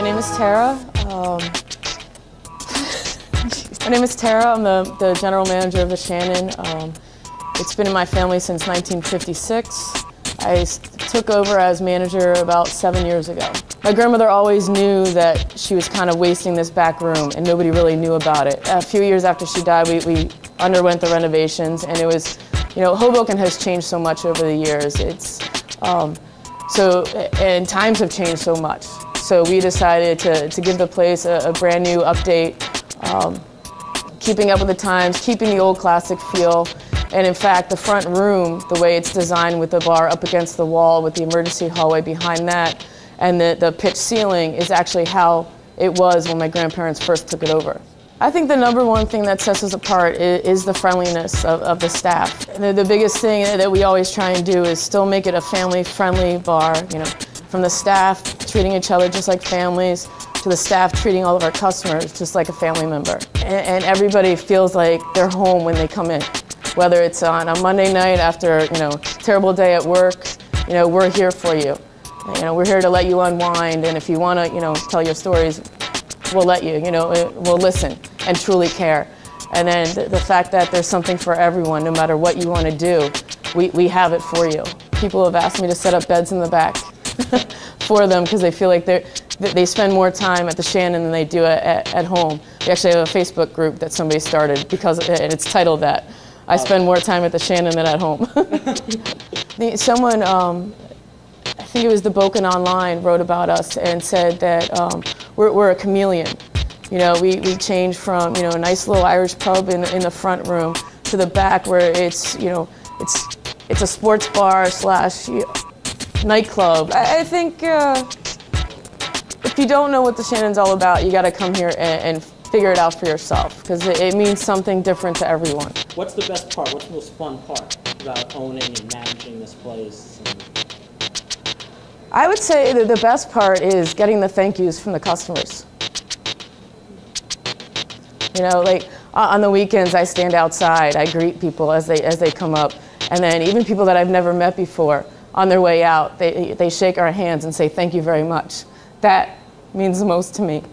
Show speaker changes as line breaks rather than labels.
My name is Tara. My name is Tara. I'm the general manager of the Shannon. It's been in my family since 1956. I took over as manager about 7 years ago. My grandmother always knew that she was kind of wasting this back room, and nobody really knew about it. A few years after she died, we underwent the renovations, and it was, you know, Hoboken has changed so much over the years. And times have changed so much. So we decided to give the place a brand new update, keeping up with the times, keeping the old classic feel. And in fact, the front room, the way it's designed with the bar up against the wall with the emergency hallway behind that, and the pitch ceiling is actually how it was when my grandparents first took it over. I think the number one thing that sets us apart is the friendliness of the staff. The biggest thing that we always try and do is still make it a family-friendly bar, you know, from the staff treating each other just like families, to the staff treating all of our customers just like a family member. And everybody feels like they're home when they come in. Whether it's on a Monday night after, you know, terrible day at work, you know, we're here for you. You know, we're here to let you unwind, and if you want to, you know, tell your stories, we'll let you, you know, we'll listen and truly care. And then the fact that there's something for everyone, no matter what you want to do, we have it for you. People have asked me to set up beds in the back for them because they feel like they spend more time at the Shannon than they do at home. We actually have a Facebook group that somebody started and it's titled that. I spend more time at the Shannon than at home. Someone, I think it was the Boken Online, wrote about us and said that we're a chameleon. You know, we change from, you know, a nice little Irish pub in the front room to the back where it's, you know, it's a sports bar slash nightclub. I think if you don't know what the Shannon's all about, you got to come here and figure it out for yourself, because it means something different to everyone.
What's the best part? What's the most fun part about owning and managing this place?
I would say that the best part is getting the thank yous from the customers. You know, like on the weekends, I stand outside, I greet people as they come up, and then even people that I've never met before, on their way out, they shake our hands and say thank you very much. That means the most to me.